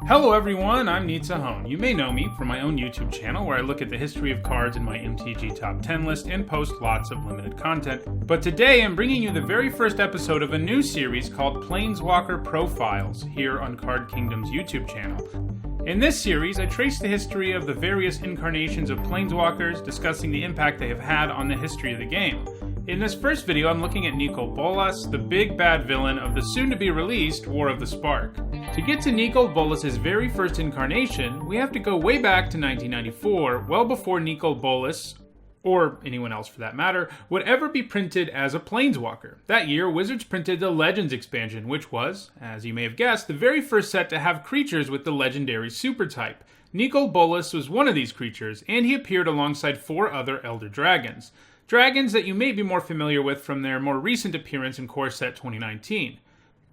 Hello everyone, I'm Nizzahon. You may know me from my own YouTube channel where I look at the history of cards in my MTG Top 10 list and post lots of limited content. But today I'm bringing you the very first episode of a new series called Planeswalker Profiles here on Card Kingdom's YouTube channel. In this series, I trace the history of the various incarnations of Planeswalkers, discussing the impact they have had on the history of the game. In this first video, I'm looking at Nicol Bolas, the big bad villain of the soon-to-be-released War of the Spark. To get to Nicol Bolas' very first incarnation, we have to go way back to 1994, well before Nicol Bolas, or anyone else for that matter, would ever be printed as a Planeswalker. That year, Wizards printed the Legends expansion, which was, as you may have guessed, the very first set to have creatures with the legendary super type. Nicol Bolas was one of these creatures, and he appeared alongside 4 other Elder Dragons. Dragons that you may be more familiar with from their more recent appearance in Core Set 2019.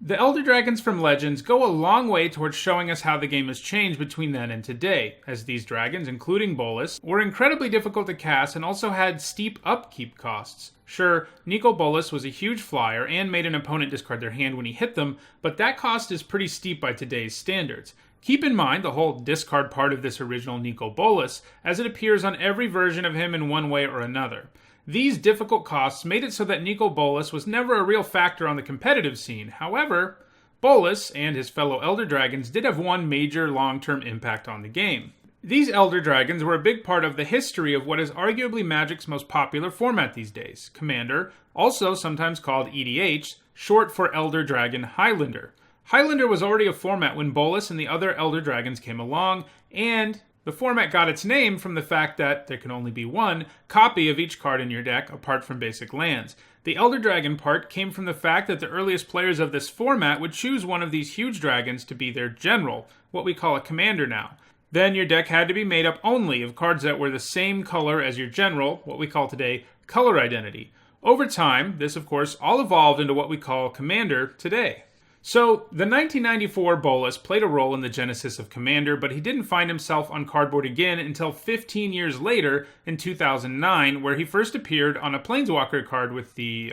The Elder Dragons from Legends go a long way towards showing us how the game has changed between then and today, as these dragons, including Bolas, were incredibly difficult to cast and also had steep upkeep costs. Sure, Nicol Bolas was a huge flyer and made an opponent discard their hand when he hit them, but that cost is pretty steep by today's standards. Keep in mind the whole discard part of this original Nicol Bolas, as it appears on every version of him in one way or another. These difficult costs made it so that Nicol Bolas was never a real factor on the competitive scene. However, Bolas and his fellow Elder Dragons did have one major long-term impact on the game. These Elder Dragons were a big part of the history of what is arguably Magic's most popular format these days, Commander, also sometimes called EDH, short for Elder Dragon Highlander. Highlander was already a format when Bolas and the other Elder Dragons came along, and the format got its name from the fact that there can only be one copy of each card in your deck apart from basic lands. The Elder Dragon part came from the fact that the earliest players of this format would choose one of these huge dragons to be their general, what we call a commander now. Then your deck had to be made up only of cards that were the same color as your general, what we call today color identity. Over time, this of course all evolved into what we call Commander today. So, the 1994 Bolas played a role in the genesis of Commander, but he didn't find himself on cardboard again until 15 years later in 2009, where he first appeared on a Planeswalker card with the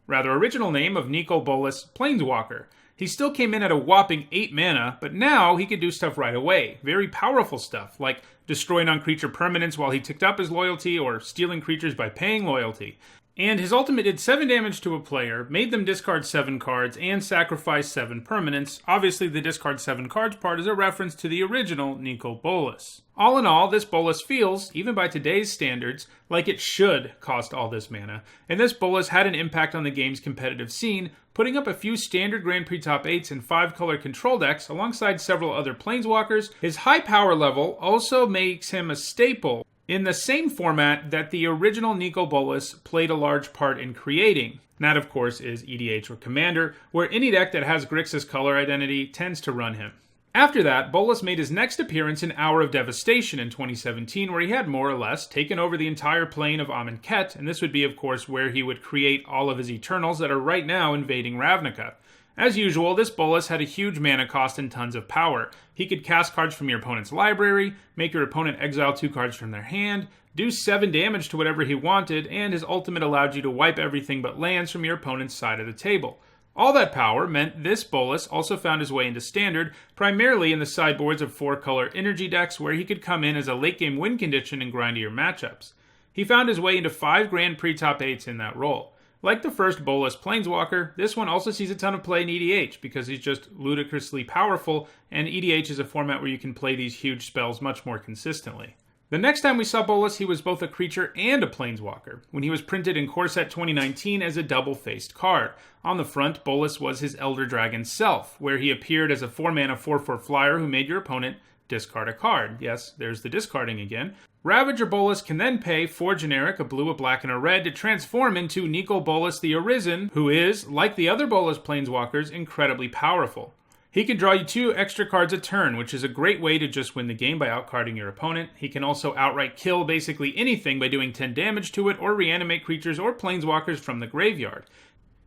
rather original name of Nicol Bolas Planeswalker. He still came in at a whopping 8 mana, but now he could do stuff right away. Very powerful stuff, like destroying non-creature permanents while he ticked up his loyalty, or stealing creatures by paying loyalty. And his ultimate did 7 damage to a player, made them discard 7 cards, and sacrifice 7 permanents. Obviously, the discard 7 cards part is a reference to the original Nicol Bolas. All in all, this Bolas feels, even by today's standards, like it should cost all this mana, and this Bolas had an impact on the game's competitive scene, putting up a few standard Grand Prix top 8s and 5-color control decks alongside several other Planeswalkers. His high power level also makes him a staple in the same format that the original Nicol Bolas played a large part in creating. That, of course, is EDH or Commander, where any deck that has Grixis color identity tends to run him. After that, Bolas made his next appearance in Hour of Devastation in 2017, where he had more or less taken over the entire plane of Amonkhet, and this would be, of course, where he would create all of his Eternals that are right now invading Ravnica. As usual, this Bolas had a huge mana cost and tons of power. He could cast cards from your opponent's library, make your opponent exile 2 cards from their hand, do 7 damage to whatever he wanted, and his ultimate allowed you to wipe everything but lands from your opponent's side of the table. All that power meant this Bolas also found his way into Standard, primarily in the sideboards of 4-color energy decks where he could come in as a late-game win condition in grindier matchups. He found his way into 5 Grand Prix top 8s in that role. Like the first Bolas Planeswalker, this one also sees a ton of play in EDH because he's just ludicrously powerful, and EDH is a format where you can play these huge spells much more consistently. The next time we saw Bolas, he was both a creature and a Planeswalker, when he was printed in Core Set 2019 as a double-faced card. On the front, Bolas was his Elder Dragon self, where he appeared as a 4-mana 4/4 flyer who made your opponent discard a card. Yes, there's the discarding again. Ravager Bolas can then pay 4 generic, a blue, a black, and a red to transform into Nicol Bolas the Arisen, who is, like the other Bolas Planeswalkers, incredibly powerful. He can draw you 2 extra cards a turn, which is a great way to just win the game by outcarding your opponent. He can also outright kill basically anything by doing 10 damage to it, or reanimate creatures or Planeswalkers from the graveyard.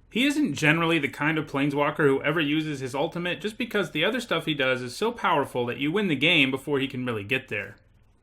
He isn't generally the kind of Planeswalker who ever uses his ultimate, just because the other stuff he does is so powerful that you win the game before he can really get there.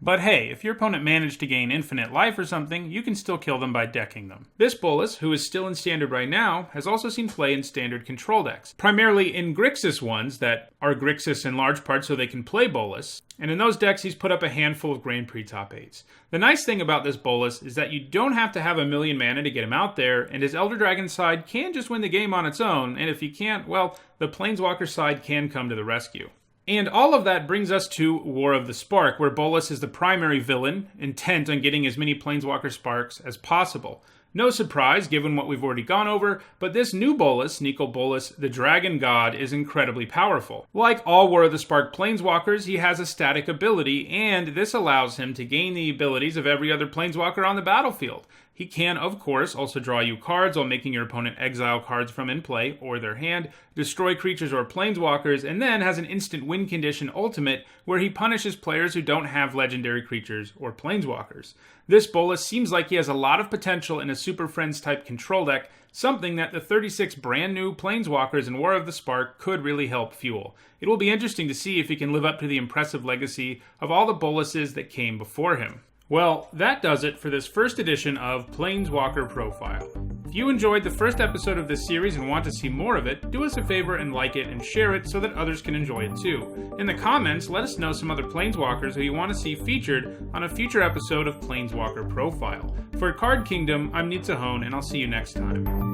But hey, if your opponent managed to gain infinite life or something, you can still kill them by decking them. This Bolas, who is still in Standard right now, has also seen play in Standard control decks, primarily in Grixis ones that are Grixis in large part so they can play Bolas, and in those decks he's put up a handful of Grand Prix top 8s. The nice thing about this Bolas is that you don't have to have a million mana to get him out there, and his Elder Dragon side can just win the game on its own, and if he can't, well, the Planeswalker side can come to the rescue. And all of that brings us to War of the Spark, where Bolas is the primary villain, intent on getting as many Planeswalker Sparks as possible. No surprise, given what we've already gone over, but this new Bolas, Nicol Bolas, the Dragon God, is incredibly powerful. Like all War of the Spark Planeswalkers, he has a static ability, and this allows him to gain the abilities of every other Planeswalker on the battlefield. He can, of course, also draw you cards while making your opponent exile cards from in play or their hand, destroy creatures or planeswalkers, and then has an instant win condition ultimate where he punishes players who don't have legendary creatures or planeswalkers. This Bolas seems like he has a lot of potential in a Super Friends type control deck, something that the 36 brand new planeswalkers in War of the Spark could really help fuel. It will be interesting to see if he can live up to the impressive legacy of all the Bolases that came before him. Well, that does it for this first edition of Planeswalker Profile. If you enjoyed the first episode of this series and want to see more of it, do us a favor and like it and share it so that others can enjoy it too. In the comments, let us know some other Planeswalkers who you want to see featured on a future episode of Planeswalker Profile. For Card Kingdom, I'm Nizzahon, and I'll see you next time.